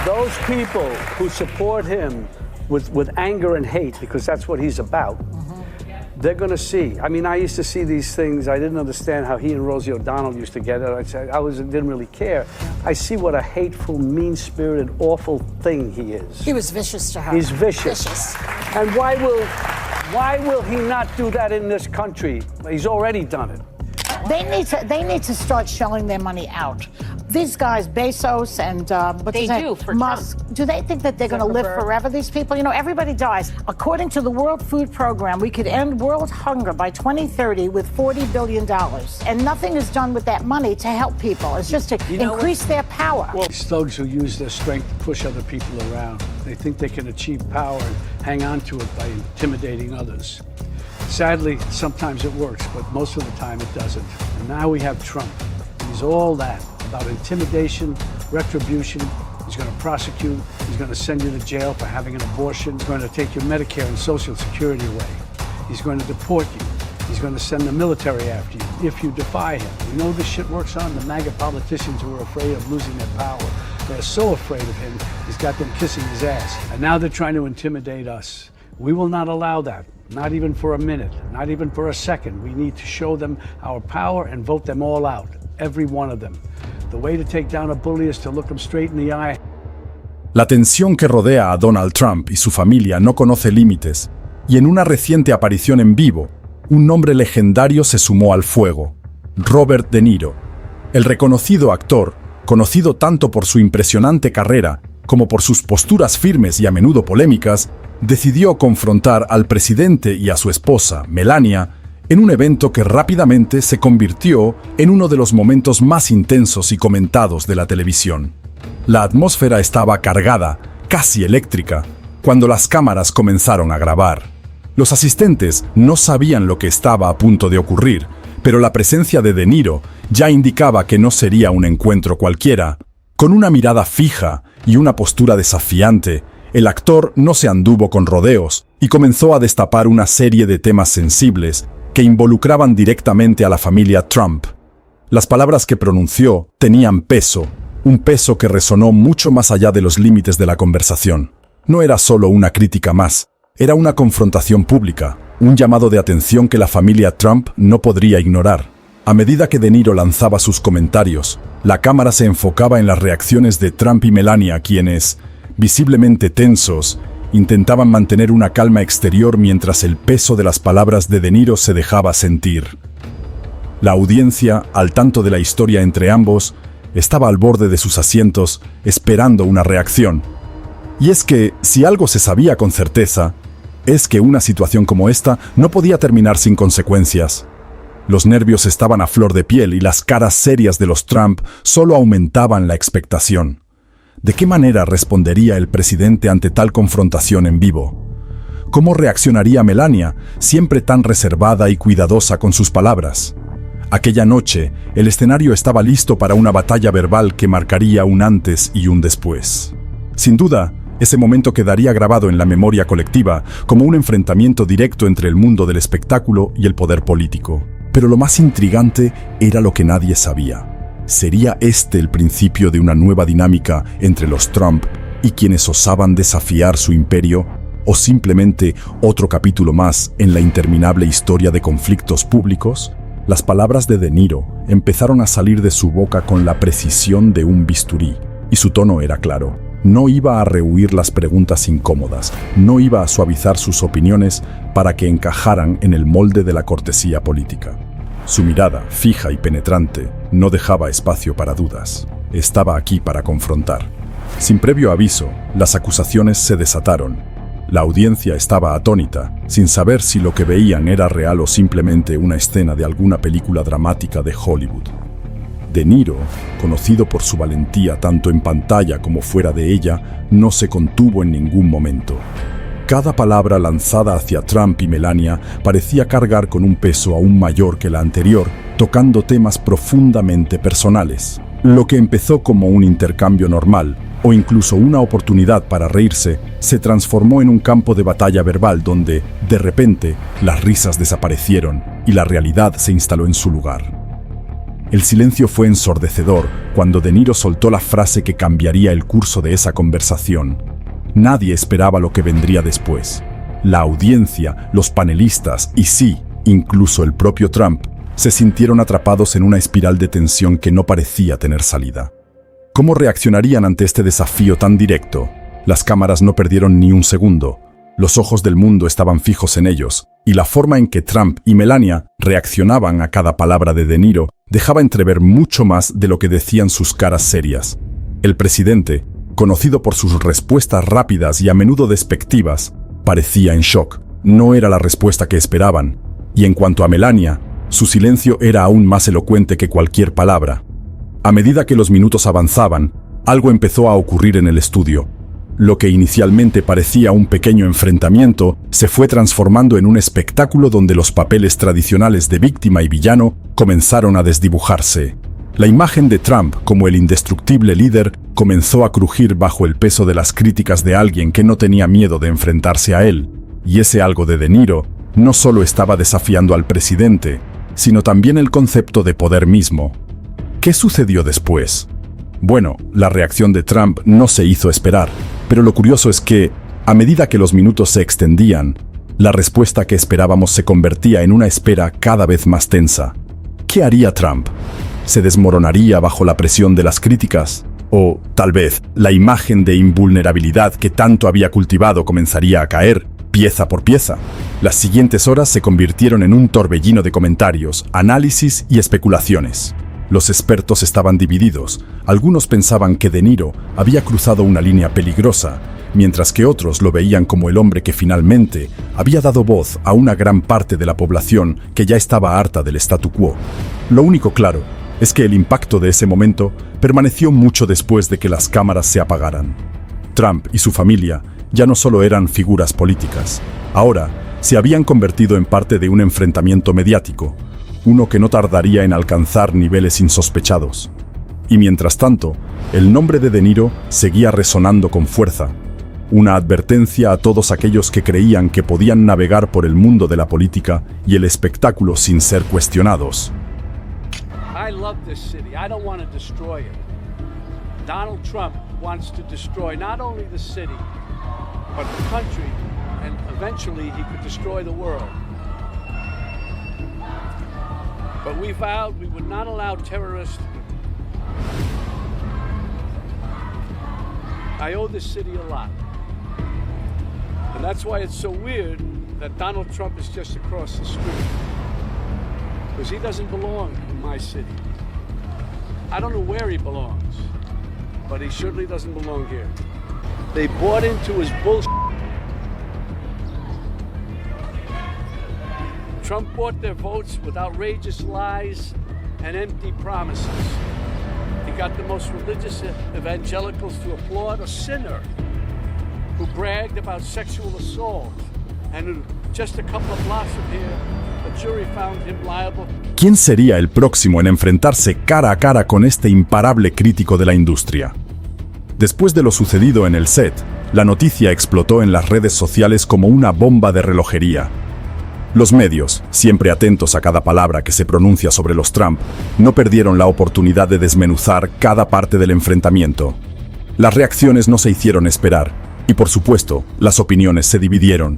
those people who support him with anger and hate, because that's what he's about, they're going to see. I mean, I used to see these things. I didn't understand how he and Rosie O'Donnell used to get it. Didn't really care. I see what a hateful, mean-spirited, awful thing he is. He was vicious to her. He's vicious. And why will he not do that in this country? He's already done it. They need to start shelling their money out. These guys, Bezos and Musk, do they think that they're going to live forever, these people? You know, everybody dies. According to the World Food Program, we could end world hunger by 2030 with $40 billion. And nothing is done with that money to help people. It's just to increase their power. Well, these thugs who use their strength to push other people around, they think they can achieve power and hang on to it by intimidating others. Sadly, sometimes it works, but most of the time it doesn't. And now we have Trump. He's all that, about intimidation, retribution. He's going to prosecute. He's going to send you to jail for having an abortion. He's going to take your Medicare and Social Security away. He's going to deport you. He's going to send the military after you if you defy him. You know this shit works on the MAGA politicians who are afraid of losing their power. They're so afraid of him, he's got them kissing his ass. And now they're trying to intimidate us. We will not allow that. Not even for a minute, not even for a second. We need to show them our power and vote them all out, every one of them. The way to take down a bully is to look them straight in the eye. La tensión que rodea a Donald Trump y su familia no conoce límites, y en una reciente aparición en vivo, un nombre legendario se sumó al fuego: Robert De Niro. El reconocido actor, conocido tanto por su impresionante carrera como por sus posturas firmes y a menudo polémicas, decidió confrontar al presidente y a su esposa, Melania, en un evento que rápidamente se convirtió en uno de los momentos más intensos y comentados de la televisión. La atmósfera estaba cargada, casi eléctrica, cuando las cámaras comenzaron a grabar. Los asistentes no sabían lo que estaba a punto de ocurrir, pero la presencia de De Niro ya indicaba que no sería un encuentro cualquiera. Con una mirada fija y una postura desafiante, el actor no se anduvo con rodeos y comenzó a destapar una serie de temas sensibles que involucraban directamente a la familia Trump. Las palabras que pronunció tenían peso, un peso que resonó mucho más allá de los límites de la conversación. No era solo una crítica más, era una confrontación pública, un llamado de atención que la familia Trump no podría ignorar. A medida que De Niro lanzaba sus comentarios, la cámara se enfocaba en las reacciones de Trump y Melania, quienes, visiblemente tensos, intentaban mantener una calma exterior mientras el peso de las palabras de De Niro se dejaba sentir. La audiencia, al tanto de la historia entre ambos, estaba al borde de sus asientos, esperando una reacción. Y es que, si algo se sabía con certeza, es que una situación como esta no podía terminar sin consecuencias. Los nervios estaban a flor de piel y las caras serias de los Trump solo aumentaban la expectación. ¿De qué manera respondería el presidente ante tal confrontación en vivo? ¿Cómo reaccionaría Melania, siempre tan reservada y cuidadosa con sus palabras? Aquella noche, el escenario estaba listo para una batalla verbal que marcaría un antes y un después. Sin duda, ese momento quedaría grabado en la memoria colectiva como un enfrentamiento directo entre el mundo del espectáculo y el poder político. Pero lo más intrigante era lo que nadie sabía. ¿Sería este el principio de una nueva dinámica entre los Trump y quienes osaban desafiar su imperio? ¿O simplemente otro capítulo más en la interminable historia de conflictos públicos? Las palabras de De Niro empezaron a salir de su boca con la precisión de un bisturí, y su tono era claro. No iba a rehuir las preguntas incómodas, no iba a suavizar sus opiniones para que encajaran en el molde de la cortesía política. Su mirada, fija y penetrante, no dejaba espacio para dudas. Estaba aquí para confrontar. Sin previo aviso, las acusaciones se desataron. La audiencia estaba atónita, sin saber si lo que veían era real o simplemente una escena de alguna película dramática de Hollywood. De Niro, conocido por su valentía tanto en pantalla como fuera de ella, no se contuvo en ningún momento. Cada palabra lanzada hacia Trump y Melania parecía cargar con un peso aún mayor que la anterior, tocando temas profundamente personales. Lo que empezó como un intercambio normal, o incluso una oportunidad para reírse, se transformó en un campo de batalla verbal donde, de repente, las risas desaparecieron y la realidad se instaló en su lugar. El silencio fue ensordecedor cuando De Niro soltó la frase que cambiaría el curso de esa conversación. Nadie esperaba lo que vendría después. La audiencia, los panelistas y sí, incluso el propio Trump, se sintieron atrapados en una espiral de tensión que no parecía tener salida. ¿Cómo reaccionarían ante este desafío tan directo? Las cámaras no perdieron ni un segundo. Los ojos del mundo estaban fijos en ellos, y la forma en que Trump y Melania reaccionaban a cada palabra de Niro dejaba entrever mucho más de lo que decían sus caras serias. El presidente, conocido por sus respuestas rápidas y a menudo despectivas, parecía en shock. No era la respuesta que esperaban. Y en cuanto a Melania, su silencio era aún más elocuente que cualquier palabra. A medida que los minutos avanzaban, algo empezó a ocurrir en el estudio. Lo que inicialmente parecía un pequeño enfrentamiento se fue transformando en un espectáculo donde los papeles tradicionales de víctima y villano comenzaron a desdibujarse. La imagen de Trump como el indestructible líder comenzó a crujir bajo el peso de las críticas de alguien que no tenía miedo de enfrentarse a él, y ese algo de Niro no solo estaba desafiando al presidente, sino también el concepto de poder mismo. ¿Qué sucedió después? Bueno, la reacción de Trump no se hizo esperar, pero lo curioso es que, a medida que los minutos se extendían, la respuesta que esperábamos se convertía en una espera cada vez más tensa. ¿Qué haría Trump? ¿Se desmoronaría bajo la presión de las críticas? ¿O, tal vez, la imagen de invulnerabilidad que tanto había cultivado comenzaría a caer, pieza por pieza? Las siguientes horas se convirtieron en un torbellino de comentarios, análisis y especulaciones. Los expertos estaban divididos. Algunos pensaban que De Niro había cruzado una línea peligrosa, mientras que otros lo veían como el hombre que finalmente había dado voz a una gran parte de la población que ya estaba harta del statu quo. Lo único claro es que el impacto de ese momento permaneció mucho después de que las cámaras se apagaran. Trump y su familia ya no solo eran figuras políticas, ahora se habían convertido en parte de un enfrentamiento mediático, uno que no tardaría en alcanzar niveles insospechados. Y mientras tanto, el nombre de Niro seguía resonando con fuerza, una advertencia a todos aquellos que creían que podían navegar por el mundo de la política y el espectáculo sin ser cuestionados. I love this city. I don't want to destroy it. Donald Trump wants to destroy not only the city, but the country, and eventually he could destroy the world. But we vowed we would not allow terrorists. I owe this city a lot. And that's why it's so weird that Donald Trump is just across the street. Because he doesn't belong in my city. I don't know where he belongs, but he certainly doesn't belong here. They bought into his bullshit. Trump bought their votes with outrageous lies and empty promises. He got the most religious evangelicals to applaud a sinner who bragged about sexual assault, and who, just a couple of blocks from here, the jury found him liable. ¿Quién sería el próximo en enfrentarse cara a cara con este imparable crítico de la industria? Después de lo sucedido en el set, la noticia explotó en las redes sociales como una bomba de relojería. Los medios, siempre atentos a cada palabra que se pronuncia sobre los Trump, no perdieron la oportunidad de desmenuzar cada parte del enfrentamiento. Las reacciones no se hicieron esperar, y por supuesto, las opiniones se dividieron.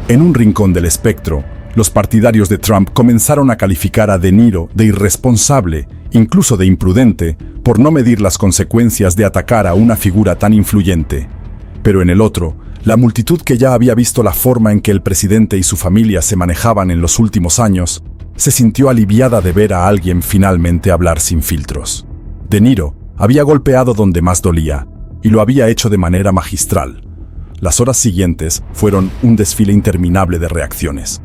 En un rincón del espectro, los partidarios de Trump comenzaron a calificar a De Niro de irresponsable, incluso de imprudente, por no medir las consecuencias de atacar a una figura tan influyente. Pero en el otro, la multitud que ya había visto la forma en que el presidente y su familia se manejaban en los últimos años, se sintió aliviada de ver a alguien finalmente hablar sin filtros. De Niro había golpeado donde más dolía, y lo había hecho de manera magistral. Las horas siguientes fueron un desfile interminable de reacciones.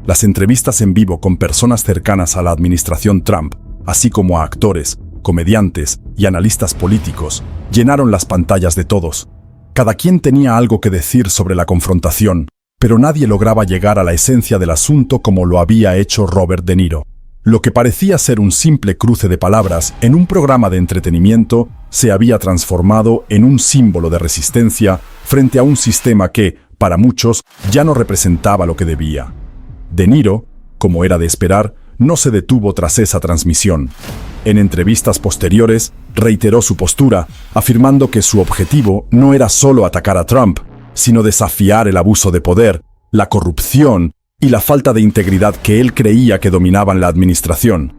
Las entrevistas en vivo con personas cercanas a la administración Trump, así como a actores, comediantes y analistas políticos, llenaron las pantallas de todos. Cada quien tenía algo que decir sobre la confrontación, pero nadie lograba llegar a la esencia del asunto como lo había hecho Robert De Niro. Lo que parecía ser un simple cruce de palabras en un programa de entretenimiento se había transformado en un símbolo de resistencia frente a un sistema que, para muchos, ya no representaba lo que debía. De Niro, como era de esperar, no se detuvo tras esa transmisión. En entrevistas posteriores, reiteró su postura, afirmando que su objetivo no era solo atacar a Trump, sino desafiar el abuso de poder, la corrupción y la falta de integridad que él creía que dominaban la administración.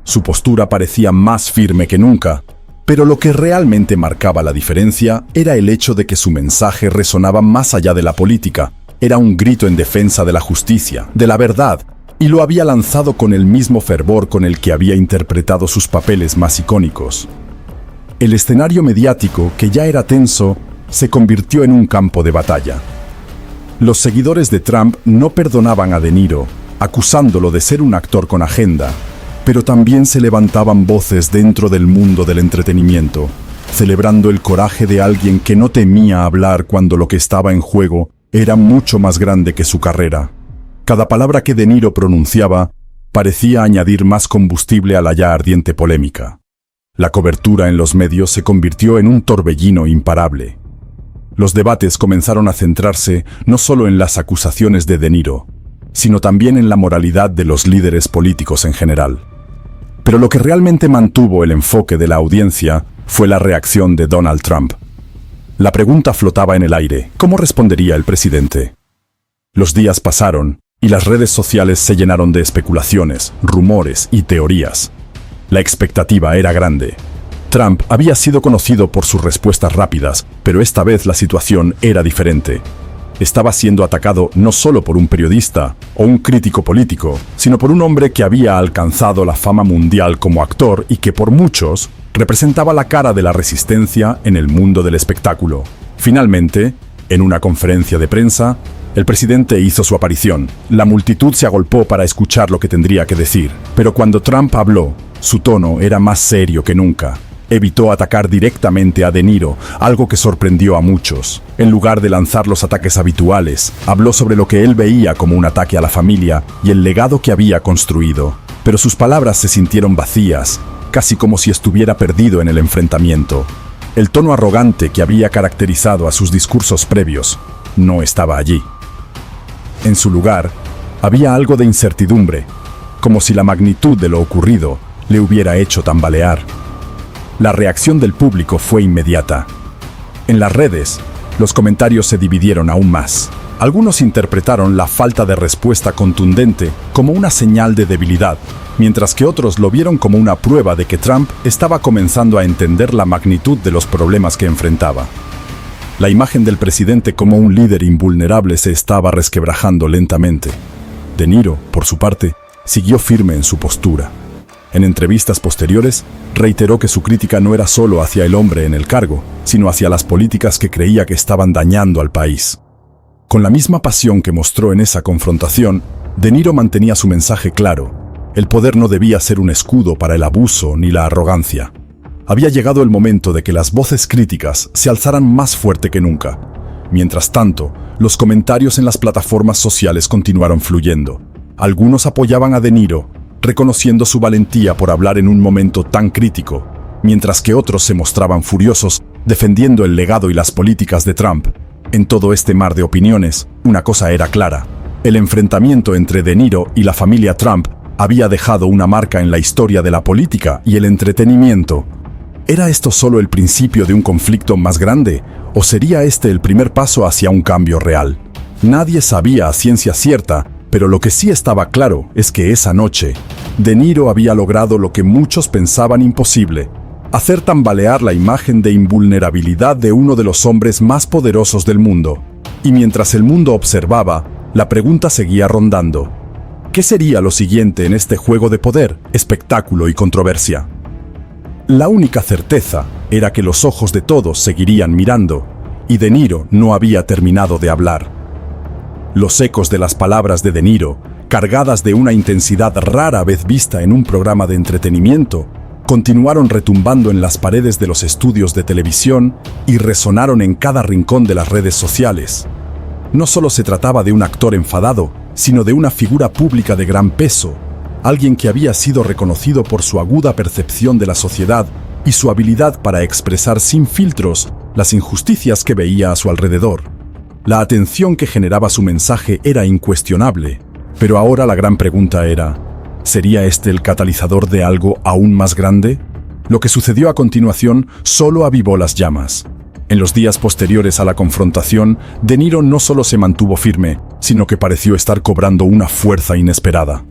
Su postura parecía más firme que nunca, pero lo que realmente marcaba la diferencia era el hecho de que su mensaje resonaba más allá de la política. Era un grito en defensa de la justicia, de la verdad, y lo había lanzado con el mismo fervor con el que había interpretado sus papeles más icónicos. El escenario mediático, que ya era tenso, se convirtió en un campo de batalla. Los seguidores de Trump no perdonaban a De Niro, acusándolo de ser un actor con agenda, pero también se levantaban voces dentro del mundo del entretenimiento, celebrando el coraje de alguien que no temía hablar cuando lo que estaba en juego era mucho más grande que su carrera. Cada palabra que De Niro pronunciaba parecía añadir más combustible a la ya ardiente polémica. La cobertura en los medios se convirtió en un torbellino imparable. Los debates comenzaron a centrarse no solo en las acusaciones de De Niro, sino también en la moralidad de los líderes políticos en general. Pero lo que realmente mantuvo el enfoque de la audiencia fue la reacción de Donald Trump. La pregunta flotaba en el aire: ¿cómo respondería el presidente? Los días pasaron y las redes sociales se llenaron de especulaciones, rumores y teorías. La expectativa era grande. Trump había sido conocido por sus respuestas rápidas, pero esta vez la situación era diferente. Estaba siendo atacado no solo por un periodista o un crítico político, sino por un hombre que había alcanzado la fama mundial como actor y que por muchos representaba la cara de la resistencia en el mundo del espectáculo. Finalmente, en una conferencia de prensa, el presidente hizo su aparición. La multitud se agolpó para escuchar lo que tendría que decir, pero cuando Trump habló, su tono era más serio que nunca. Evitó atacar directamente a De Niro, algo que sorprendió a muchos. En lugar de lanzar los ataques habituales, habló sobre lo que él veía como un ataque a la familia y el legado que había construido. Pero sus palabras se sintieron vacías, casi como si estuviera perdido en el enfrentamiento. El tono arrogante que había caracterizado a sus discursos previos no estaba allí. En su lugar, había algo de incertidumbre, como si la magnitud de lo ocurrido le hubiera hecho tambalear. La reacción del público fue inmediata. En las redes, los comentarios se dividieron aún más. Algunos interpretaron la falta de respuesta contundente como una señal de debilidad, mientras que otros lo vieron como una prueba de que Trump estaba comenzando a entender la magnitud de los problemas que enfrentaba. La imagen del presidente como un líder invulnerable se estaba resquebrajando lentamente. De Niro, por su parte, siguió firme en su postura. En entrevistas posteriores, reiteró que su crítica no era solo hacia el hombre en el cargo, sino hacia las políticas que creía que estaban dañando al país. Con la misma pasión que mostró en esa confrontación, De Niro mantenía su mensaje claro: el poder no debía ser un escudo para el abuso ni la arrogancia. Había llegado el momento de que las voces críticas se alzaran más fuerte que nunca. Mientras tanto, los comentarios en las plataformas sociales continuaron fluyendo. Algunos apoyaban a De Niro, reconociendo su valentía por hablar en un momento tan crítico, mientras que otros se mostraban furiosos, defendiendo el legado y las políticas de Trump. En todo este mar de opiniones, una cosa era clara: el enfrentamiento entre De Niro y la familia Trump había dejado una marca en la historia de la política y el entretenimiento. ¿Era esto solo el principio de un conflicto más grande, o sería este el primer paso hacia un cambio real? Nadie sabía a ciencia cierta, pero lo que sí estaba claro es que esa noche, De Niro había logrado lo que muchos pensaban imposible: hacer tambalear la imagen de invulnerabilidad de uno de los hombres más poderosos del mundo. Y mientras el mundo observaba, la pregunta seguía rondando: ¿qué sería lo siguiente en este juego de poder, espectáculo y controversia? La única certeza era que los ojos de todos seguirían mirando, y De Niro no había terminado de hablar. Los ecos de las palabras de De Niro, cargadas de una intensidad rara vez vista en un programa de entretenimiento, continuaron retumbando en las paredes de los estudios de televisión y resonaron en cada rincón de las redes sociales. No solo se trataba de un actor enfadado, sino de una figura pública de gran peso, alguien que había sido reconocido por su aguda percepción de la sociedad y su habilidad para expresar sin filtros las injusticias que veía a su alrededor. La atención que generaba su mensaje era incuestionable, pero ahora la gran pregunta era: ¿Sería este el catalizador de algo aún más grande? Lo que sucedió a continuación solo avivó las llamas. En los días posteriores a la confrontación, De Niro no solo se mantuvo firme, sino que pareció estar cobrando una fuerza inesperada.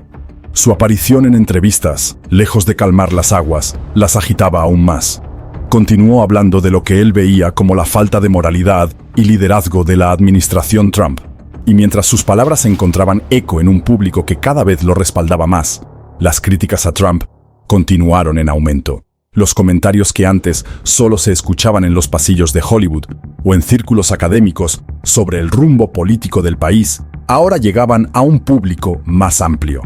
Su aparición en entrevistas, lejos de calmar las aguas, las agitaba aún más. Continuó hablando de lo que él veía como la falta de moralidad y liderazgo de la administración Trump. Y mientras sus palabras encontraban eco en un público que cada vez lo respaldaba más, las críticas a Trump continuaron en aumento. Los comentarios que antes solo se escuchaban en los pasillos de Hollywood o en círculos académicos sobre el rumbo político del país, ahora llegaban a un público más amplio.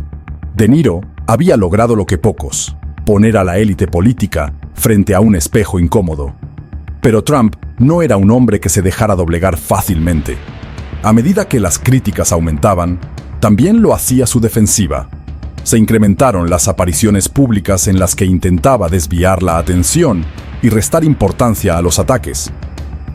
De Niro había logrado lo que pocos: poner a la élite política frente a un espejo incómodo. Pero Trump no era un hombre que se dejara doblegar fácilmente. A medida que las críticas aumentaban, también lo hacía su defensiva. Se incrementaron las apariciones públicas en las que intentaba desviar la atención y restar importancia a los ataques.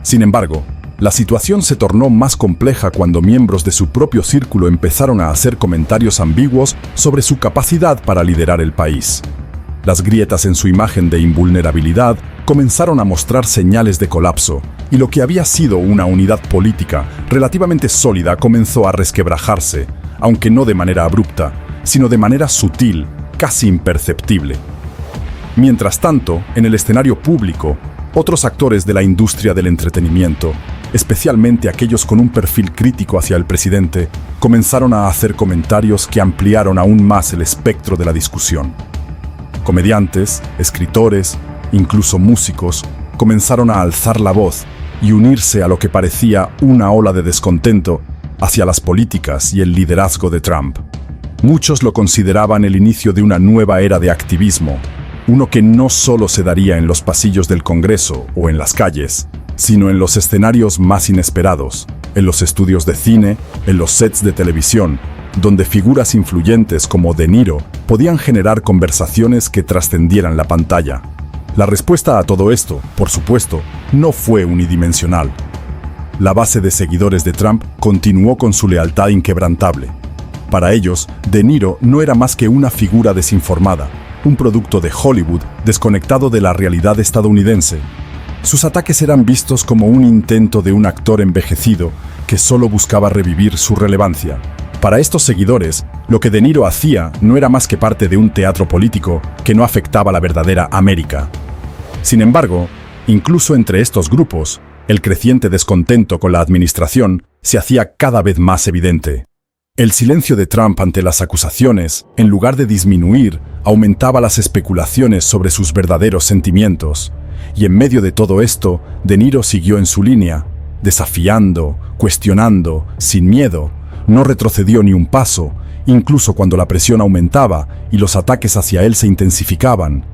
Sin embargo, la situación se tornó más compleja cuando miembros de su propio círculo empezaron a hacer comentarios ambiguos sobre su capacidad para liderar el país. Las grietas en su imagen de invulnerabilidad comenzaron a mostrar señales de colapso, y lo que había sido una unidad política relativamente sólida comenzó a resquebrajarse, aunque no de manera abrupta, sino de manera sutil, casi imperceptible. Mientras tanto, en el escenario público, otros actores de la industria del entretenimiento, especialmente aquellos con un perfil crítico hacia el presidente, comenzaron a hacer comentarios que ampliaron aún más el espectro de la discusión. Comediantes, escritores, incluso músicos, comenzaron a alzar la voz y unirse a lo que parecía una ola de descontento hacia las políticas y el liderazgo de Trump. Muchos lo consideraban el inicio de una nueva era de activismo, uno que no solo se daría en los pasillos del Congreso o en las calles, sino en los escenarios más inesperados, en los estudios de cine, en los sets de televisión, donde figuras influyentes como De Niro podían generar conversaciones que trascendieran la pantalla. La respuesta a todo esto, por supuesto, no fue unidimensional. La base de seguidores de Trump continuó con su lealtad inquebrantable. Para ellos, De Niro no era más que una figura desinformada, un producto de Hollywood desconectado de la realidad estadounidense. Sus ataques eran vistos como un intento de un actor envejecido que solo buscaba revivir su relevancia. Para estos seguidores, lo que De Niro hacía no era más que parte de un teatro político que no afectaba a la verdadera América. Sin embargo, incluso entre estos grupos, el creciente descontento con la administración se hacía cada vez más evidente. El silencio de Trump ante las acusaciones, en lugar de disminuir, aumentaba las especulaciones sobre sus verdaderos sentimientos. Y en medio de todo esto, De Niro siguió en su línea, desafiando, cuestionando, sin miedo. No retrocedió ni un paso, incluso cuando la presión aumentaba y los ataques hacia él se intensificaban.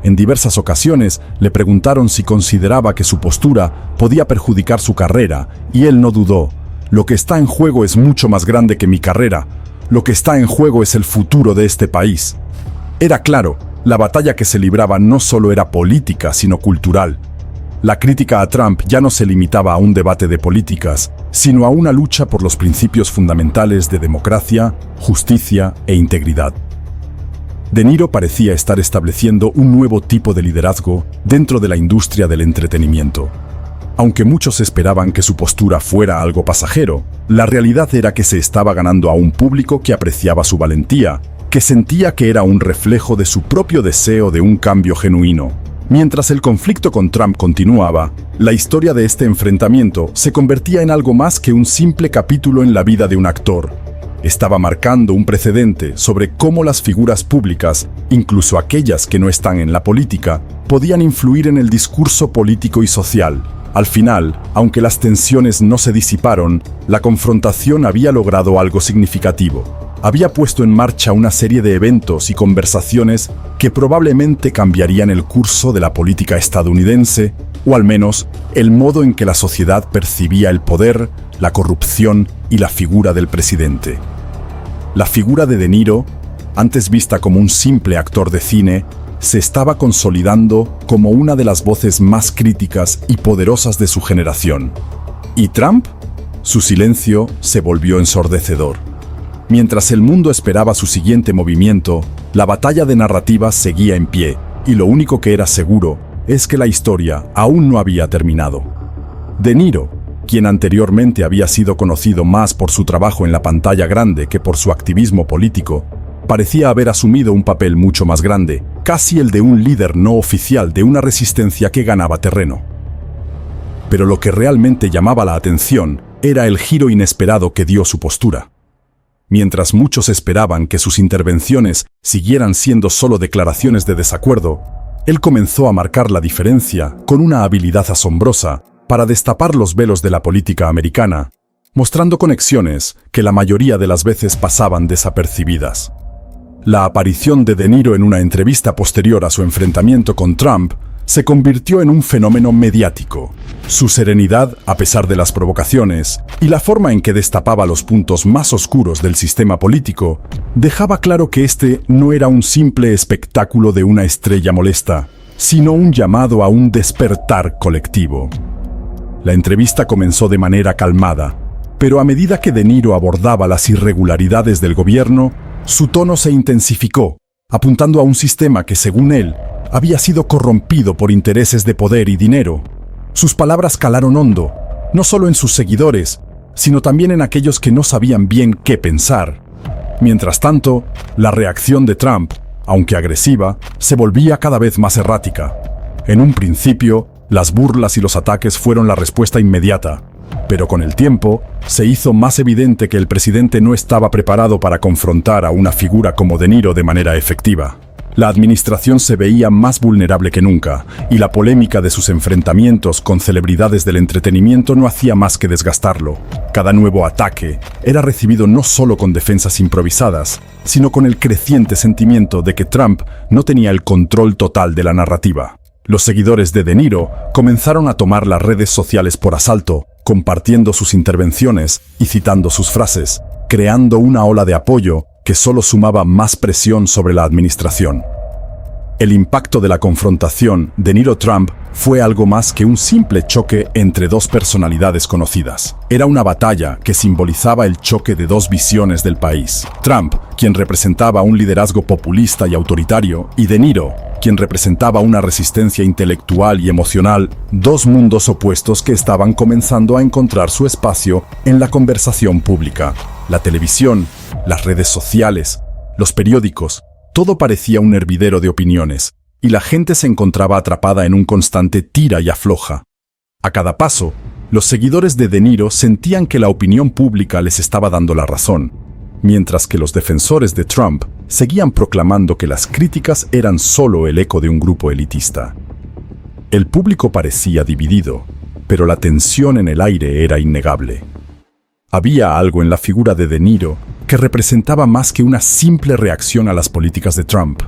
En diversas ocasiones le preguntaron si consideraba que su postura podía perjudicar su carrera, y él no dudó. Lo que está en juego es mucho más grande que mi carrera. Lo que está en juego es el futuro de este país. Era claro, la batalla que se libraba no solo era política, sino cultural. La crítica a Trump ya no se limitaba a un debate de políticas, sino a una lucha por los principios fundamentales de democracia, justicia e integridad. De Niro parecía estar estableciendo un nuevo tipo de liderazgo dentro de la industria del entretenimiento. Aunque muchos esperaban que su postura fuera algo pasajero, la realidad era que se estaba ganando a un público que apreciaba su valentía, que sentía que era un reflejo de su propio deseo de un cambio genuino. Mientras el conflicto con Trump continuaba, la historia de este enfrentamiento se convertía en algo más que un simple capítulo en la vida de un actor. Estaba marcando un precedente sobre cómo las figuras públicas, incluso aquellas que no están en la política, podían influir en el discurso político y social. Al final, aunque las tensiones no se disiparon, la confrontación había logrado algo significativo. Había puesto en marcha una serie de eventos y conversaciones que probablemente cambiarían el curso de la política estadounidense, o al menos el modo en que la sociedad percibía el poder, la corrupción y la figura del presidente. La figura de Niro, antes vista como un simple actor de cine, se estaba consolidando como una de las voces más críticas y poderosas de su generación. ¿Y Trump? Su silencio se volvió ensordecedor. Mientras el mundo esperaba su siguiente movimiento, la batalla de narrativas seguía en pie, y lo único que era seguro es que la historia aún no había terminado. De Niro, quien anteriormente había sido conocido más por su trabajo en la pantalla grande que por su activismo político, parecía haber asumido un papel mucho más grande, casi el de un líder no oficial de una resistencia que ganaba terreno. Pero lo que realmente llamaba la atención era el giro inesperado que dio su postura. Mientras muchos esperaban que sus intervenciones siguieran siendo solo declaraciones de desacuerdo, él comenzó a marcar la diferencia con una habilidad asombrosa para destapar los velos de la política americana, mostrando conexiones que la mayoría de las veces pasaban desapercibidas. La aparición de Niro en una entrevista posterior a su enfrentamiento con Trump se convirtió en un fenómeno mediático. Su serenidad, a pesar de las provocaciones, y la forma en que destapaba los puntos más oscuros del sistema político, dejaba claro que este no era un simple espectáculo de una estrella molesta, sino un llamado a un despertar colectivo. La entrevista comenzó de manera calmada, pero a medida que De Niro abordaba las irregularidades del gobierno, su tono se intensificó, apuntando a un sistema que, según él, había sido corrompido por intereses de poder y dinero. Sus palabras calaron hondo, no solo en sus seguidores, sino también en aquellos que no sabían bien qué pensar. Mientras tanto, la reacción de Trump, aunque agresiva, se volvía cada vez más errática. En un principio, las burlas y los ataques fueron la respuesta inmediata, pero con el tiempo, se hizo más evidente que el presidente no estaba preparado para confrontar a una figura como De Niro de manera efectiva. La administración se veía más vulnerable que nunca, y la polémica de sus enfrentamientos con celebridades del entretenimiento no hacía más que desgastarlo. Cada nuevo ataque era recibido no solo con defensas improvisadas, sino con el creciente sentimiento de que Trump no tenía el control total de la narrativa. Los seguidores de Niro comenzaron a tomar las redes sociales por asalto, compartiendo sus intervenciones y citando sus frases, creando una ola de apoyo que solo sumaba más presión sobre la administración. El impacto de la confrontación de Niro-Trump fue algo más que un simple choque entre dos personalidades conocidas. Era una batalla que simbolizaba el choque de dos visiones del país. Trump, quien representaba un liderazgo populista y autoritario, y De Niro, quien representaba una resistencia intelectual y emocional, dos mundos opuestos que estaban comenzando a encontrar su espacio en la conversación pública. La televisión, las redes sociales, los periódicos, todo parecía un hervidero de opiniones, y la gente se encontraba atrapada en un constante tira y afloja. A cada paso, los seguidores de Niro sentían que la opinión pública les estaba dando la razón, mientras que los defensores de Trump seguían proclamando que las críticas eran solo el eco de un grupo elitista. El público parecía dividido, pero la tensión en el aire era innegable. Había algo en la figura de Niro que representaba más que una simple reacción a las políticas de Trump.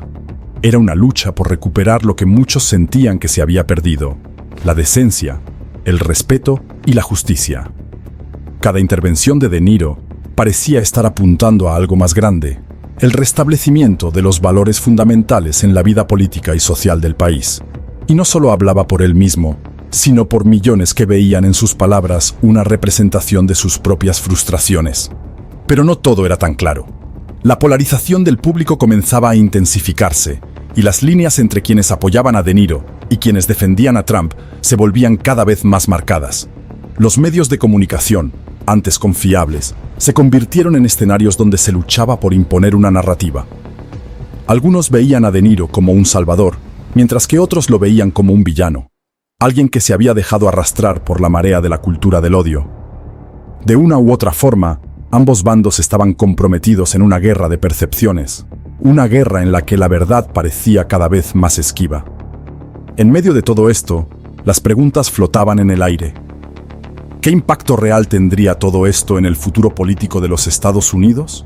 Era una lucha por recuperar lo que muchos sentían que se había perdido: la decencia, el respeto y la justicia. Cada intervención de Niro parecía estar apuntando a algo más grande: el restablecimiento de los valores fundamentales en la vida política y social del país. Y no solo hablaba por él mismo, sino por millones que veían en sus palabras una representación de sus propias frustraciones. Pero no todo era tan claro. La polarización del público comenzaba a intensificarse, y las líneas entre quienes apoyaban a De Niro y quienes defendían a Trump se volvían cada vez más marcadas. Los medios de comunicación, antes confiables, se convirtieron en escenarios donde se luchaba por imponer una narrativa. Algunos veían a De Niro como un salvador, mientras que otros lo veían como un villano, alguien que se había dejado arrastrar por la marea de la cultura del odio. De una u otra forma, ambos bandos estaban comprometidos en una guerra de percepciones, una guerra en la que la verdad parecía cada vez más esquiva. En medio de todo esto, las preguntas flotaban en el aire. ¿Qué impacto real tendría todo esto en el futuro político de los Estados Unidos?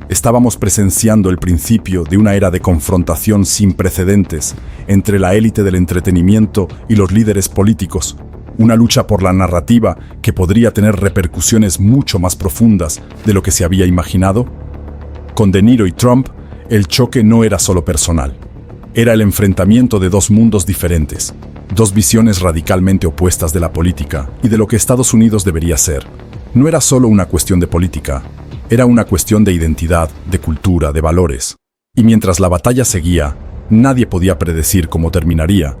Estábamos presenciando el principio de una era de confrontación sin precedentes entre la élite del entretenimiento y los líderes políticos, una lucha por la narrativa que podría tener repercusiones mucho más profundas de lo que se había imaginado. Con De Niro y Trump, el choque no era solo personal. Era el enfrentamiento de dos mundos diferentes, dos visiones radicalmente opuestas de la política y de lo que Estados Unidos debería ser. No era solo una cuestión de política, era una cuestión de identidad, de cultura, de valores. Y mientras la batalla seguía, nadie podía predecir cómo terminaría.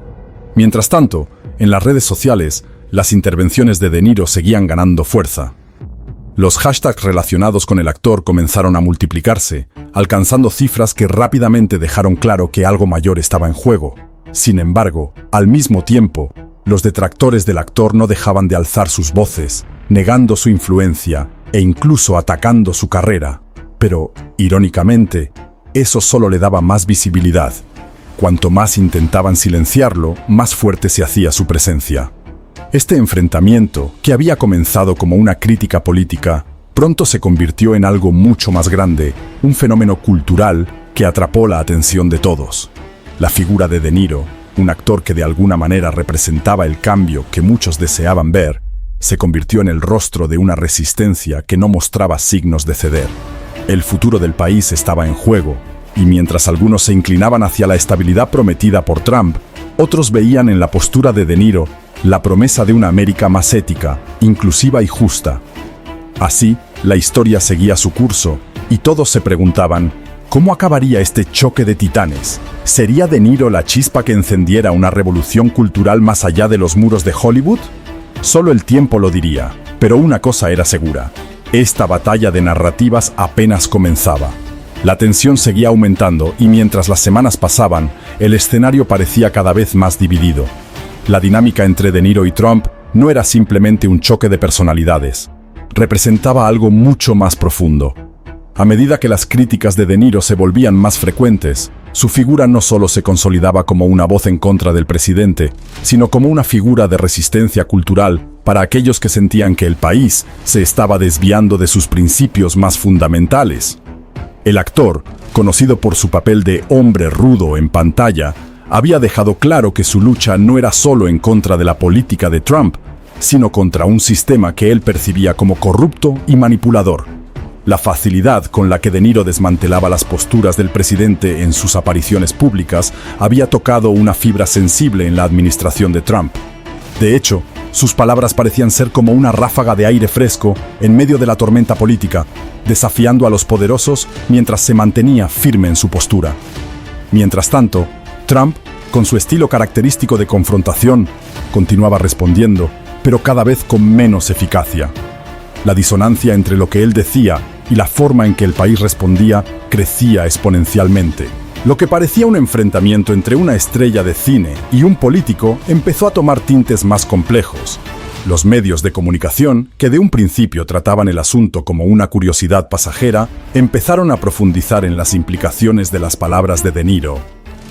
Mientras tanto, en las redes sociales, las intervenciones de De Niro seguían ganando fuerza. Los hashtags relacionados con el actor comenzaron a multiplicarse, alcanzando cifras que rápidamente dejaron claro que algo mayor estaba en juego. Sin embargo, al mismo tiempo, los detractores del actor no dejaban de alzar sus voces, negando su influencia e incluso atacando su carrera. Pero, irónicamente, eso solo le daba más visibilidad. Cuanto más intentaban silenciarlo, más fuerte se hacía su presencia. Este enfrentamiento, que había comenzado como una crítica política, pronto se convirtió en algo mucho más grande, un fenómeno cultural que atrapó la atención de todos. La figura de De Niro, un actor que de alguna manera representaba el cambio que muchos deseaban ver, se convirtió en el rostro de una resistencia que no mostraba signos de ceder. El futuro del país estaba en juego, y mientras algunos se inclinaban hacia la estabilidad prometida por Trump, otros veían en la postura de De Niro la promesa de una América más ética, inclusiva y justa. Así, la historia seguía su curso, y todos se preguntaban, ¿cómo acabaría este choque de titanes? ¿Sería De Niro la chispa que encendiera una revolución cultural más allá de los muros de Hollywood? Solo el tiempo lo diría, pero una cosa era segura: esta batalla de narrativas apenas comenzaba. La tensión seguía aumentando y mientras las semanas pasaban, el escenario parecía cada vez más dividido. La dinámica entre De Niro y Trump no era simplemente un choque de personalidades. Representaba algo mucho más profundo. A medida que las críticas de De Niro se volvían más frecuentes, su figura no solo se consolidaba como una voz en contra del presidente, sino como una figura de resistencia cultural para aquellos que sentían que el país se estaba desviando de sus principios más fundamentales. El actor, conocido por su papel de hombre rudo en pantalla, había dejado claro que su lucha no era solo en contra de la política de Trump, sino contra un sistema que él percibía como corrupto y manipulador. La facilidad con la que De Niro desmantelaba las posturas del presidente en sus apariciones públicas había tocado una fibra sensible en la administración de Trump. De hecho, sus palabras parecían ser como una ráfaga de aire fresco en medio de la tormenta política, desafiando a los poderosos mientras se mantenía firme en su postura. Mientras tanto, Trump, con su estilo característico de confrontación, continuaba respondiendo, pero cada vez con menos eficacia. La disonancia entre lo que él decía y la forma en que el país respondía crecía exponencialmente. Lo que parecía un enfrentamiento entre una estrella de cine y un político empezó a tomar tintes más complejos. Los medios de comunicación, que de un principio trataban el asunto como una curiosidad pasajera, empezaron a profundizar en las implicaciones de las palabras de De Niro.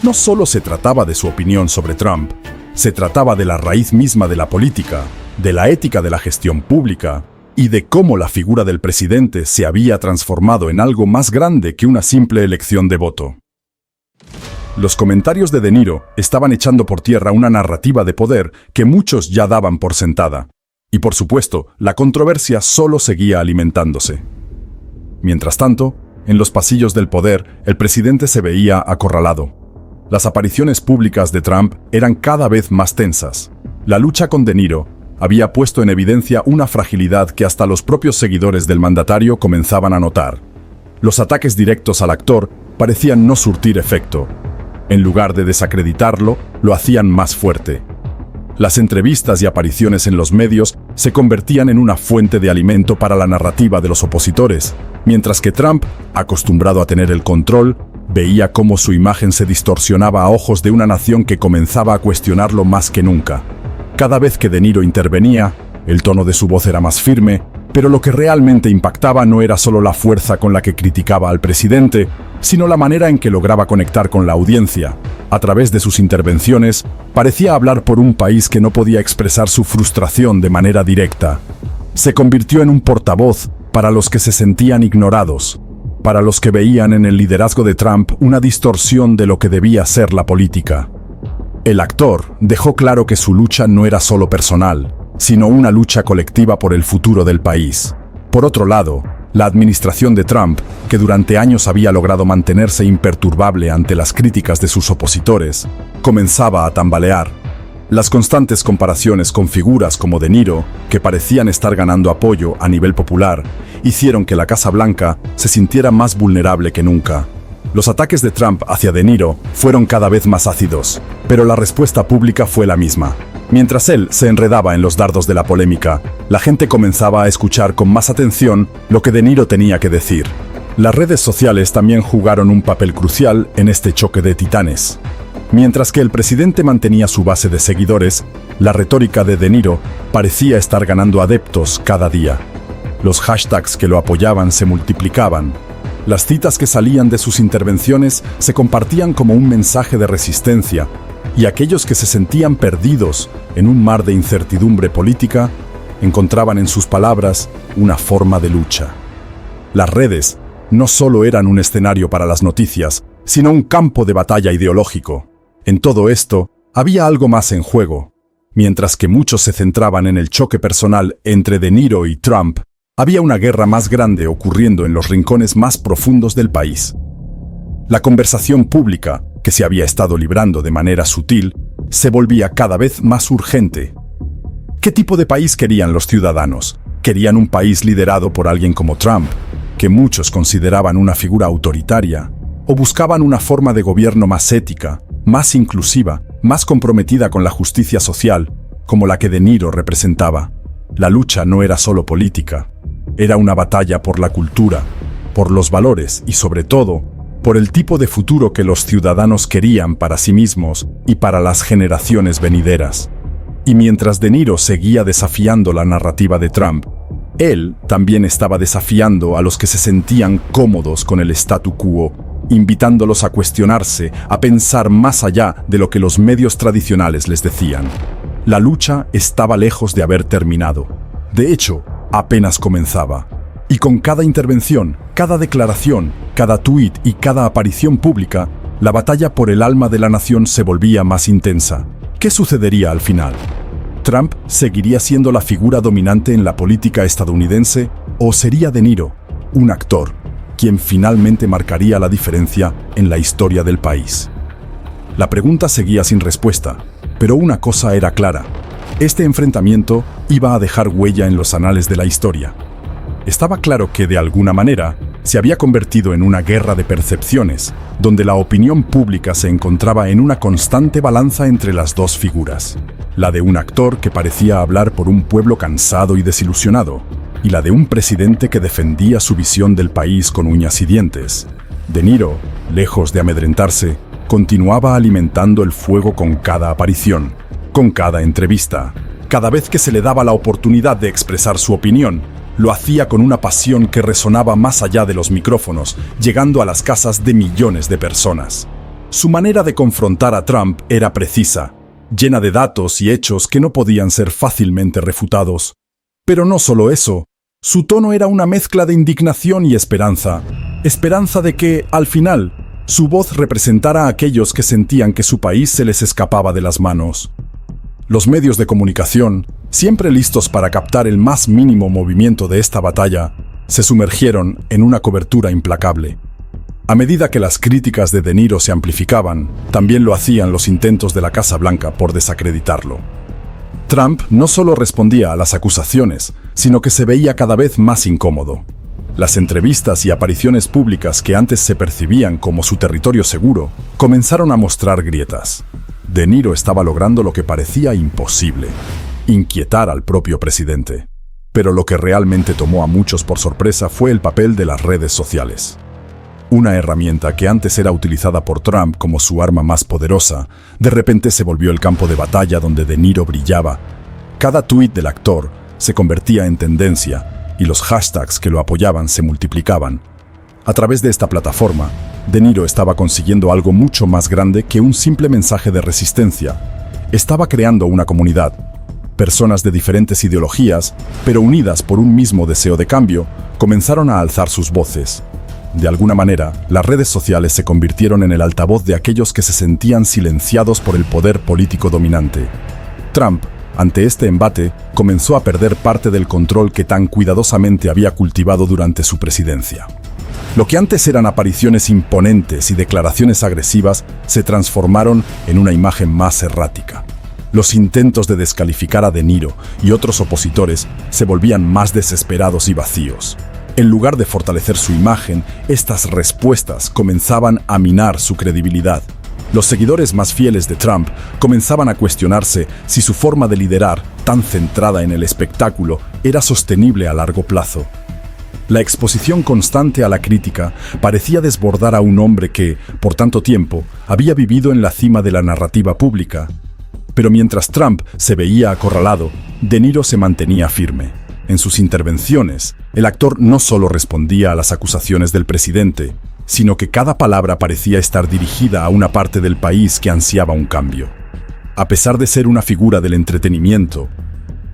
No solo se trataba de su opinión sobre Trump, se trataba de la raíz misma de la política, de la ética de la gestión pública y de cómo la figura del presidente se había transformado en algo más grande que una simple elección de voto. Los comentarios de De Niro estaban echando por tierra una narrativa de poder que muchos ya daban por sentada. Y por supuesto, la controversia solo seguía alimentándose. Mientras tanto, en los pasillos del poder, el presidente se veía acorralado. Las apariciones públicas de Trump eran cada vez más tensas. La lucha con De Niro había puesto en evidencia una fragilidad que hasta los propios seguidores del mandatario comenzaban a notar. Los ataques directos al actor parecían no surtir efecto. En lugar de desacreditarlo, lo hacían más fuerte. Las entrevistas y apariciones en los medios se convertían en una fuente de alimento para la narrativa de los opositores, mientras que Trump, acostumbrado a tener el control, veía cómo su imagen se distorsionaba a ojos de una nación que comenzaba a cuestionarlo más que nunca. Cada vez que De Niro intervenía, el tono de su voz era más firme, pero lo que realmente impactaba no era solo la fuerza con la que criticaba al presidente, sino la manera en que lograba conectar con la audiencia. A través de sus intervenciones, parecía hablar por un país que no podía expresar su frustración de manera directa. Se convirtió en un portavoz para los que se sentían ignorados, para los que veían en el liderazgo de Trump una distorsión de lo que debía ser la política. El actor dejó claro que su lucha no era solo personal, sino una lucha colectiva por el futuro del país. Por otro lado, la administración de Trump, que durante años había logrado mantenerse imperturbable ante las críticas de sus opositores, comenzaba a tambalear. Las constantes comparaciones con figuras como De Niro, que parecían estar ganando apoyo a nivel popular, hicieron que la Casa Blanca se sintiera más vulnerable que nunca. Los ataques de Trump hacia De Niro fueron cada vez más ácidos, pero la respuesta pública fue la misma. Mientras él se enredaba en los dardos de la polémica, la gente comenzaba a escuchar con más atención lo que De Niro tenía que decir. Las redes sociales también jugaron un papel crucial en este choque de titanes. Mientras que el presidente mantenía su base de seguidores, la retórica de Niro parecía estar ganando adeptos cada día. Los hashtags que lo apoyaban se multiplicaban. Las citas que salían de sus intervenciones se compartían como un mensaje de resistencia, y aquellos que se sentían perdidos en un mar de incertidumbre política encontraban en sus palabras una forma de lucha. Las redes no solo eran un escenario para las noticias, sino un campo de batalla ideológico. En todo esto, había algo más en juego. Mientras que muchos se centraban en el choque personal entre De Niro y Trump, había una guerra más grande ocurriendo en los rincones más profundos del país. La conversación pública, que se había estado librando de manera sutil, se volvía cada vez más urgente. ¿Qué tipo de país querían los ciudadanos? ¿Querían un país liderado por alguien como Trump, que muchos consideraban una figura autoritaria? ¿O buscaban una forma de gobierno más ética, más inclusiva, más comprometida con la justicia social, como la que De Niro representaba? La lucha no era solo política, era una batalla por la cultura, por los valores y sobre todo, por el tipo de futuro que los ciudadanos querían para sí mismos y para las generaciones venideras. Y mientras De Niro seguía desafiando la narrativa de Trump, él también estaba desafiando a los que se sentían cómodos con el statu quo, invitándolos a cuestionarse, a pensar más allá de lo que los medios tradicionales les decían. La lucha estaba lejos de haber terminado. De hecho, apenas comenzaba. Y con cada intervención, cada declaración, cada tuit y cada aparición pública, la batalla por el alma de la nación se volvía más intensa. ¿Qué sucedería al final? ¿Trump seguiría siendo la figura dominante en la política estadounidense o sería De Niro, un actor, quien finalmente marcaría la diferencia en la historia del país? La pregunta seguía sin respuesta, pero una cosa era clara: este enfrentamiento iba a dejar huella en los anales de la historia. Estaba claro que, de alguna manera, se había convertido en una guerra de percepciones, donde la opinión pública se encontraba en una constante balanza entre las dos figuras: la de un actor que parecía hablar por un pueblo cansado y desilusionado, y la de un presidente que defendía su visión del país con uñas y dientes. De Niro, lejos de amedrentarse, continuaba alimentando el fuego con cada aparición, con cada entrevista. Cada vez que se le daba la oportunidad de expresar su opinión, lo hacía con una pasión que resonaba más allá de los micrófonos, llegando a las casas de millones de personas. Su manera de confrontar a Trump era precisa, llena de datos y hechos que no podían ser fácilmente refutados. Pero no solo eso, su tono era una mezcla de indignación y esperanza. Esperanza de que, al final, su voz representara a aquellos que sentían que su país se les escapaba de las manos. Los medios de comunicación, siempre listos para captar el más mínimo movimiento de esta batalla, se sumergieron en una cobertura implacable. A medida que las críticas de De Niro se amplificaban, también lo hacían los intentos de la Casa Blanca por desacreditarlo. Trump no solo respondía a las acusaciones, sino que se veía cada vez más incómodo. Las entrevistas y apariciones públicas que antes se percibían como su territorio seguro, comenzaron a mostrar grietas. De Niro estaba logrando lo que parecía imposible: inquietar al propio presidente. Pero lo que realmente tomó a muchos por sorpresa fue el papel de las redes sociales. Una herramienta que antes era utilizada por Trump como su arma más poderosa, de repente se volvió el campo de batalla donde De Niro brillaba. Cada tuit del actor se convertía en tendencia y los hashtags que lo apoyaban se multiplicaban. A través de esta plataforma, De Niro estaba consiguiendo algo mucho más grande que un simple mensaje de resistencia. Estaba creando una comunidad. Personas de diferentes ideologías, pero unidas por un mismo deseo de cambio, comenzaron a alzar sus voces. De alguna manera, las redes sociales se convirtieron en el altavoz de aquellos que se sentían silenciados por el poder político dominante. Trump, ante este embate, comenzó a perder parte del control que tan cuidadosamente había cultivado durante su presidencia. Lo que antes eran apariciones imponentes y declaraciones agresivas se transformaron en una imagen más errática. los intentos de descalificar a De Niro y otros opositores se volvían más desesperados y vacíos. En lugar de fortalecer su imagen, estas respuestas comenzaban a minar su credibilidad. Los seguidores más fieles de Trump comenzaban a cuestionarse si su forma de liderar, tan centrada en el espectáculo, era sostenible a largo plazo. La exposición constante a la crítica parecía desbordar a un hombre que, por tanto tiempo, había vivido en la cima de la narrativa pública. Pero mientras Trump se veía acorralado, De Niro se mantenía firme. En sus intervenciones, el actor no solo respondía a las acusaciones del presidente, sino que cada palabra parecía estar dirigida a una parte del país que ansiaba un cambio. A pesar de ser una figura del entretenimiento,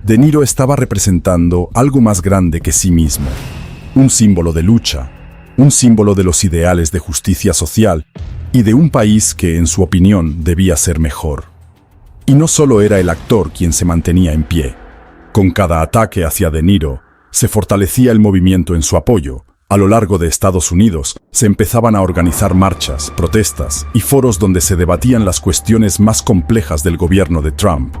De Niro estaba representando algo más grande que sí mismo. Un símbolo de lucha, un símbolo de los ideales de justicia social y de un país que, en su opinión, debía ser mejor. Y no solo era el actor quien se mantenía en pie. Con cada ataque hacia De Niro, se fortalecía el movimiento en su apoyo. A lo largo de Estados Unidos, se empezaban a organizar marchas, protestas y foros donde se debatían las cuestiones más complejas del gobierno de Trump.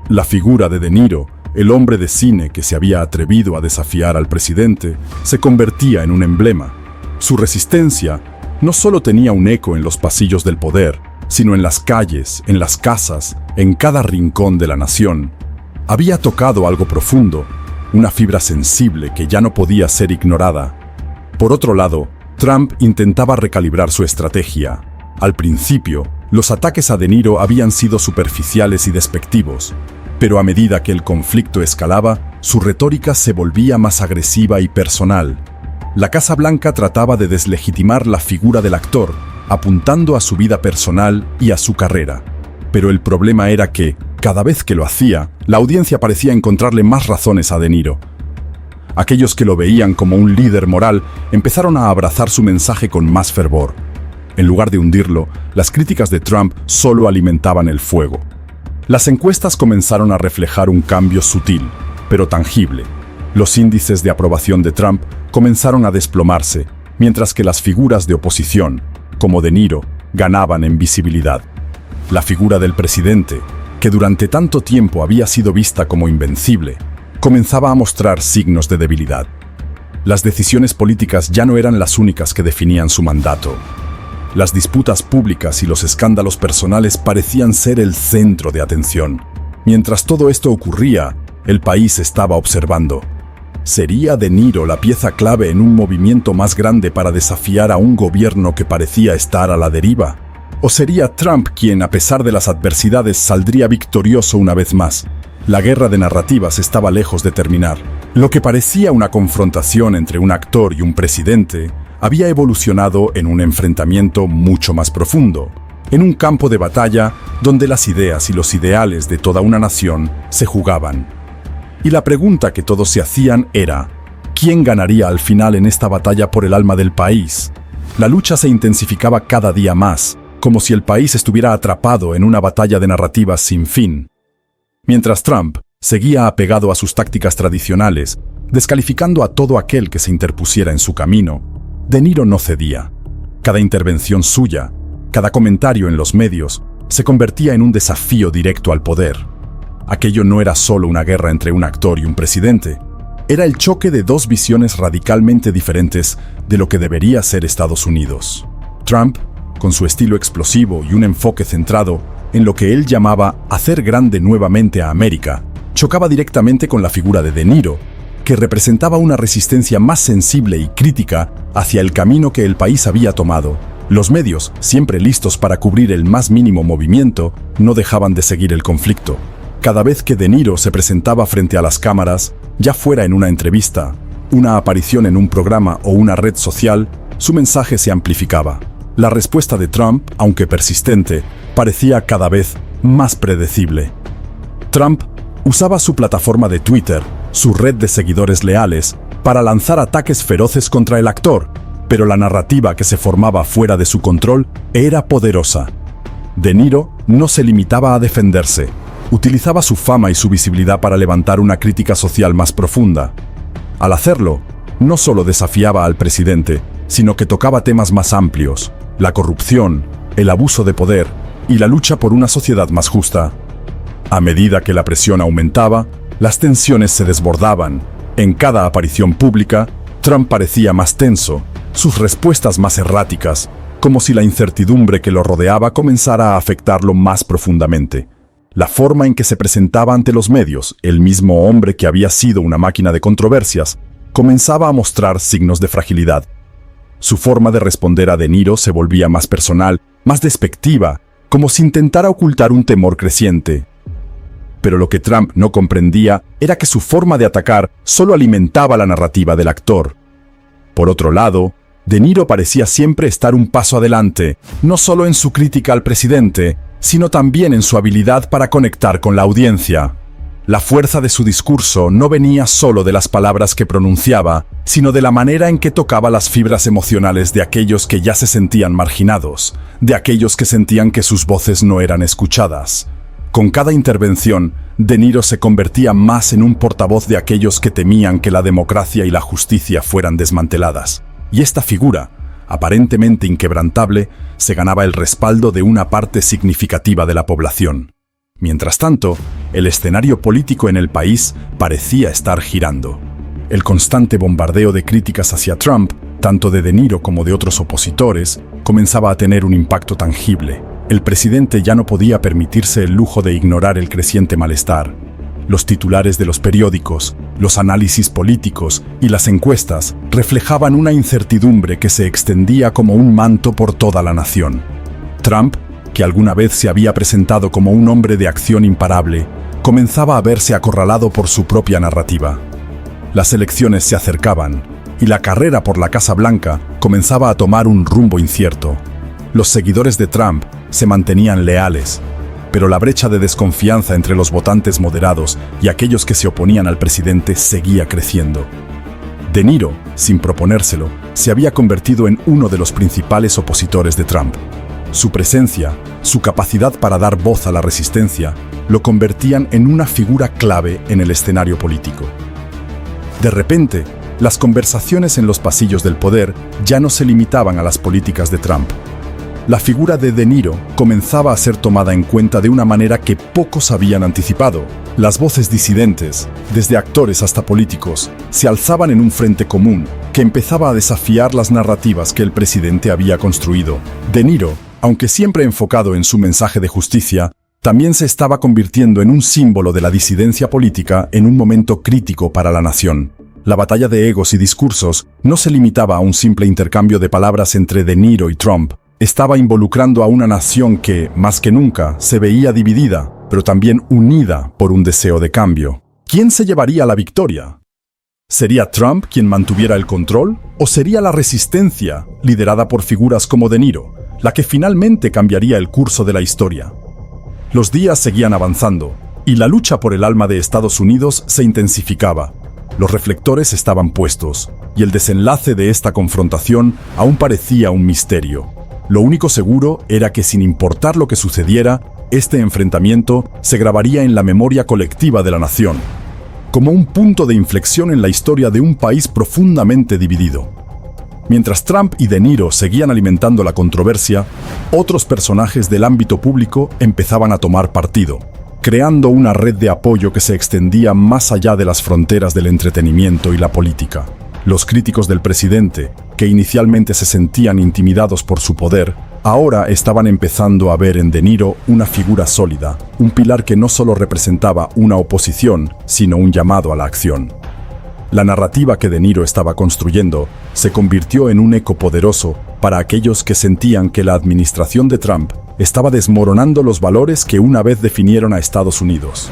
La figura de Niro, el hombre de cine que se había atrevido a desafiar al presidente, se convertía en un emblema. Su resistencia no solo tenía un eco en los pasillos del poder, sino en las calles, en las casas, en cada rincón de la nación. Había tocado algo profundo, una fibra sensible que ya no podía ser ignorada. Por otro lado, Trump intentaba recalibrar su estrategia. Al principio, los ataques a De Niro habían sido superficiales y despectivos, pero a medida que el conflicto escalaba, su retórica se volvía más agresiva y personal. La Casa Blanca trataba de deslegitimar la figura del actor, apuntando a su vida personal y a su carrera. Pero el problema era que, cada vez que lo hacía, la audiencia parecía encontrarle más razones a De Niro. Aquellos que lo veían como un líder moral empezaron a abrazar su mensaje con más fervor. En lugar de hundirlo, las críticas de Trump solo alimentaban el fuego. Las encuestas comenzaron a reflejar un cambio sutil, pero tangible. Los índices de aprobación de Trump comenzaron a desplomarse, mientras que las figuras de oposición, como De Niro, ganaban en visibilidad. La figura del presidente, que durante tanto tiempo había sido vista como invencible, comenzaba a mostrar signos de debilidad. Las decisiones políticas ya no eran las únicas que definían su mandato. Las disputas públicas y los escándalos personales parecían ser el centro de atención. Mientras todo esto ocurría, el país estaba observando. ¿Sería De Niro la pieza clave en un movimiento más grande para desafiar a un gobierno que parecía estar a la deriva? ¿O sería Trump quien, a pesar de las adversidades, saldría victorioso una vez más? La guerra de narrativas estaba lejos de terminar. Lo que parecía una confrontación entre un actor y un presidente había evolucionado en un enfrentamiento mucho más profundo, en un campo de batalla donde las ideas y los ideales de toda una nación se jugaban. Y la pregunta que todos se hacían era, ¿quién ganaría al final en esta batalla por el alma del país? La lucha se intensificaba cada día más, como si el país estuviera atrapado en una batalla de narrativas sin fin. Mientras Trump seguía apegado a sus tácticas tradicionales, descalificando a todo aquel que se interpusiera en su camino, De Niro no cedía. Cada intervención suya, cada comentario en los medios, se convertía en un desafío directo al poder. Aquello no era solo una guerra entre un actor y un presidente, era el choque de dos visiones radicalmente diferentes de lo que debería ser Estados Unidos. Trump, con su estilo explosivo y un enfoque centrado en lo que él llamaba hacer grande nuevamente a América, chocaba directamente con la figura de De Niro, que representaba una resistencia más sensible y crítica hacia el camino que el país había tomado. Los medios, siempre listos para cubrir el más mínimo movimiento, no dejaban de seguir el conflicto. Cada vez que De Niro se presentaba frente a las cámaras, ya fuera en una entrevista, una aparición en un programa o una red social, su mensaje se amplificaba. La respuesta de Trump, aunque persistente, parecía cada vez más predecible. Trump usaba su plataforma de Twitter, su red de seguidores leales, para lanzar ataques feroces contra el actor, pero la narrativa que se formaba fuera de su control era poderosa. De Niro no se limitaba a defenderse, utilizaba su fama y su visibilidad para levantar una crítica social más profunda. Al hacerlo, no solo desafiaba al presidente, sino que tocaba temas más amplios: la corrupción, el abuso de poder y la lucha por una sociedad más justa. A medida que la presión aumentaba, las tensiones se desbordaban. En cada aparición pública, Trump parecía más tenso, sus respuestas más erráticas, como si la incertidumbre que lo rodeaba comenzara a afectarlo más profundamente. La forma en que se presentaba ante los medios, el mismo hombre que había sido una máquina de controversias, comenzaba a mostrar signos de fragilidad. Su forma de responder a De Niro se volvía más personal, más despectiva, como si intentara ocultar un temor creciente. Pero lo que Trump no comprendía era que su forma de atacar solo alimentaba la narrativa del actor. Por otro lado, De Niro parecía siempre estar un paso adelante, no solo en su crítica al presidente, sino también en su habilidad para conectar con la audiencia. La fuerza de su discurso no venía solo de las palabras que pronunciaba, sino de la manera en que tocaba las fibras emocionales de aquellos que ya se sentían marginados, de aquellos que sentían que sus voces no eran escuchadas. Con cada intervención, De Niro se convertía más en un portavoz de aquellos que temían que la democracia y la justicia fueran desmanteladas. Y esta figura, aparentemente inquebrantable, se ganaba el respaldo de una parte significativa de la población. Mientras tanto, el escenario político en el país parecía estar girando. El constante bombardeo de críticas hacia Trump, tanto de Niro como de otros opositores, comenzaba a tener un impacto tangible. El presidente ya no podía permitirse el lujo de ignorar el creciente malestar. Los titulares de los periódicos, los análisis políticos y las encuestas reflejaban una incertidumbre que se extendía como un manto por toda la nación. Trump, que alguna vez se había presentado como un hombre de acción imparable, comenzaba a verse acorralado por su propia narrativa. Las elecciones se acercaban, y la carrera por la Casa Blanca comenzaba a tomar un rumbo incierto. Los seguidores de Trump se mantenían leales, pero la brecha de desconfianza entre los votantes moderados y aquellos que se oponían al presidente seguía creciendo. De Niro, sin proponérselo, se había convertido en uno de los principales opositores de Trump. Su presencia, su capacidad para dar voz a la resistencia, lo convertían en una figura clave en el escenario político. De repente, las conversaciones en los pasillos del poder ya no se limitaban a las políticas de Trump. La figura de Niro comenzaba a ser tomada en cuenta de una manera que pocos habían anticipado. Las voces disidentes, desde actores hasta políticos, se alzaban en un frente común que empezaba a desafiar las narrativas que el presidente había construido. De Niro, aunque siempre enfocado en su mensaje de justicia, también se estaba convirtiendo en un símbolo de la disidencia política en un momento crítico para la nación. La batalla de egos y discursos no se limitaba a un simple intercambio de palabras entre De Niro y Trump. Estaba involucrando a una nación que, más que nunca, se veía dividida, pero también unida por un deseo de cambio. ¿Quién se llevaría la victoria? ¿Sería Trump quien mantuviera el control? ¿O sería la resistencia, liderada por figuras como De Niro, la que finalmente cambiaría el curso de la historia? Los días seguían avanzando, y la lucha por el alma de Estados Unidos se intensificaba. Los reflectores estaban puestos, y el desenlace de esta confrontación aún parecía un misterio. Lo único seguro era que, sin importar lo que sucediera, este enfrentamiento se grabaría en la memoria colectiva de la nación, como un punto de inflexión en la historia de un país profundamente dividido. Mientras Trump y De Niro seguían alimentando la controversia, otros personajes del ámbito público empezaban a tomar partido, creando una red de apoyo que se extendía más allá de las fronteras del entretenimiento y la política. Los críticos del presidente, que inicialmente se sentían intimidados por su poder, ahora estaban empezando a ver en De Niro una figura sólida, un pilar que no solo representaba una oposición, sino un llamado a la acción. La narrativa que De Niro estaba construyendo se convirtió en un eco poderoso para aquellos que sentían que la administración de Trump estaba desmoronando los valores que una vez definieron a Estados Unidos.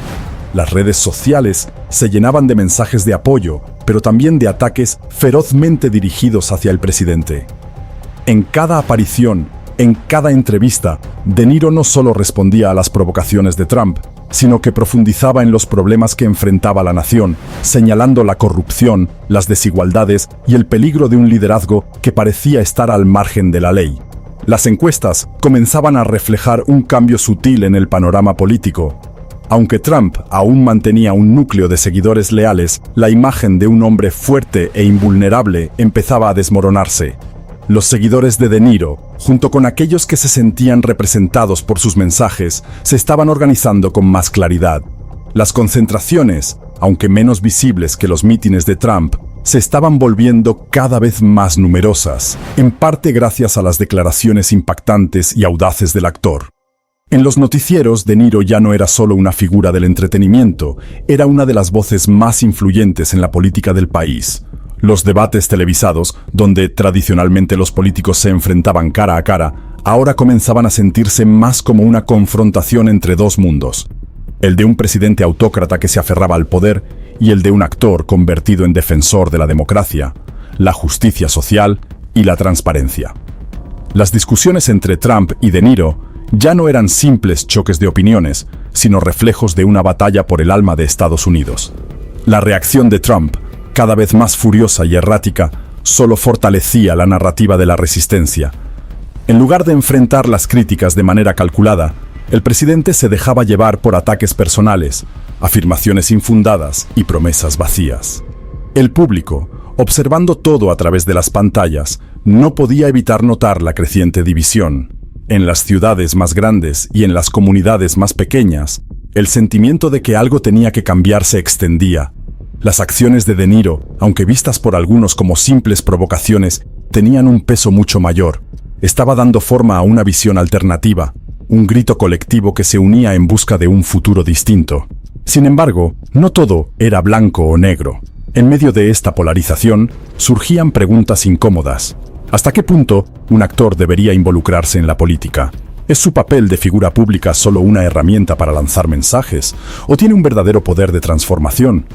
Las redes sociales se llenaban de mensajes de apoyo, pero también de ataques ferozmente dirigidos hacia el presidente. En cada aparición, en cada entrevista, De Niro no solo respondía a las provocaciones de Trump, sino que profundizaba en los problemas que enfrentaba la nación, señalando la corrupción, las desigualdades y el peligro de un liderazgo que parecía estar al margen de la ley. Las encuestas comenzaban a reflejar un cambio sutil en el panorama político. Aunque Trump aún mantenía un núcleo de seguidores leales, la imagen de un hombre fuerte e invulnerable empezaba a desmoronarse. Los seguidores de Niro, junto con aquellos que se sentían representados por sus mensajes, se estaban organizando con más claridad. Las concentraciones, aunque menos visibles que los mítines de Trump, se estaban volviendo cada vez más numerosas, en parte gracias a las declaraciones impactantes y audaces del actor. En los noticieros, De Niro ya no era solo una figura del entretenimiento, era una de las voces más influyentes en la política del país. Los debates televisados, donde tradicionalmente los políticos se enfrentaban cara a cara, ahora comenzaban a sentirse más como una confrontación entre dos mundos. El de un presidente autócrata que se aferraba al poder y el de un actor convertido en defensor de la democracia, la justicia social y la transparencia. Las discusiones entre Trump y De Niro ya no eran simples choques de opiniones, sino reflejos de una batalla por el alma de Estados Unidos. La reacción de Trump, cada vez más furiosa y errática, solo fortalecía la narrativa de la resistencia. En lugar de enfrentar las críticas de manera calculada, el presidente se dejaba llevar por ataques personales, afirmaciones infundadas y promesas vacías. El público, observando todo a través de las pantallas, no podía evitar notar la creciente división. En las ciudades más grandes y en las comunidades más pequeñas, el sentimiento de que algo tenía que cambiar se extendía. Las acciones de De Niro, aunque vistas por algunos como simples provocaciones, tenían un peso mucho mayor. Estaba dando forma a una visión alternativa, un grito colectivo que se unía en busca de un futuro distinto. Sin embargo, no todo era blanco o negro. En medio de esta polarización, surgían preguntas incómodas. ¿Hasta qué punto un actor debería involucrarse en la política? ¿Es su papel de figura pública solo una herramienta para lanzar mensajes? ¿O tiene un verdadero poder de transformación?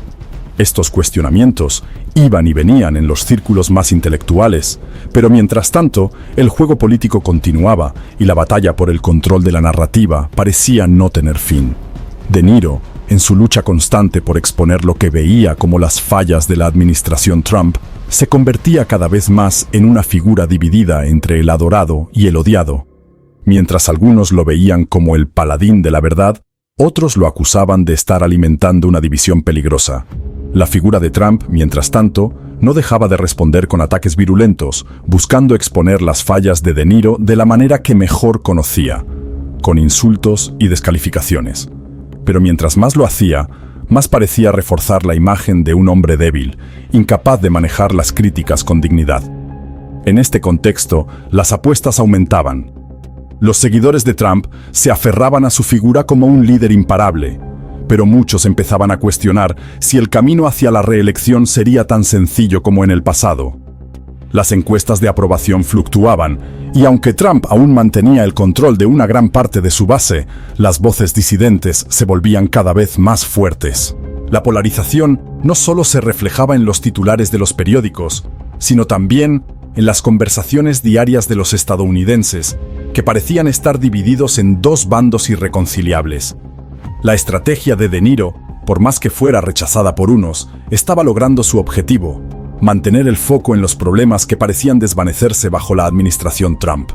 Estos cuestionamientos iban y venían en los círculos más intelectuales, pero mientras tanto, el juego político continuaba y la batalla por el control de la narrativa parecía no tener fin. De Niro, en su lucha constante por exponer lo que veía como las fallas de la administración Trump, se convertía cada vez más en una figura dividida entre el adorado y el odiado. Mientras algunos lo veían como el paladín de la verdad, otros lo acusaban de estar alimentando una división peligrosa. La figura de Trump, mientras tanto, no dejaba de responder con ataques virulentos, buscando exponer las fallas de De Niro de la manera que mejor conocía, con insultos y descalificaciones. Pero mientras más lo hacía, más parecía reforzar la imagen de un hombre débil, incapaz de manejar las críticas con dignidad. En este contexto, las apuestas aumentaban. Los seguidores de Trump se aferraban a su figura como un líder imparable, pero muchos empezaban a cuestionar si el camino hacia la reelección sería tan sencillo como en el pasado. Las encuestas de aprobación fluctuaban, y aunque Trump aún mantenía el control de una gran parte de su base, las voces disidentes se volvían cada vez más fuertes. La polarización no solo se reflejaba en los titulares de los periódicos, sino también en las conversaciones diarias de los estadounidenses, que parecían estar divididos en dos bandos irreconciliables. La estrategia de De Niro, por más que fuera rechazada por unos, estaba logrando su objetivo: mantener el foco en los problemas que parecían desvanecerse bajo la administración Trump.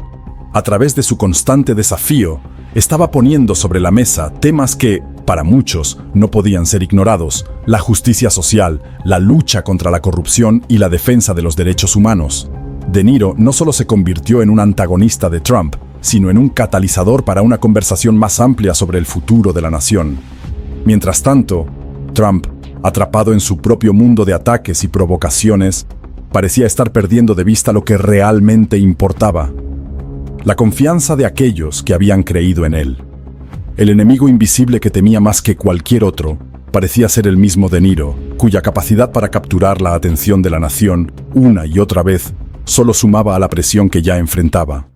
A través de su constante desafío, estaba poniendo sobre la mesa temas que, para muchos, no podían ser ignorados: la justicia social, la lucha contra la corrupción y la defensa de los derechos humanos. De Niro no solo se convirtió en un antagonista de Trump, sino en un catalizador para una conversación más amplia sobre el futuro de la nación. Mientras tanto, Trump, atrapado en su propio mundo de ataques y provocaciones, parecía estar perdiendo de vista lo que realmente importaba: la confianza de aquellos que habían creído en él. El enemigo invisible que temía más que cualquier otro parecía ser el mismo De Niro, cuya capacidad para capturar la atención de la nación una y otra vez solo sumaba a la presión que ya enfrentaba.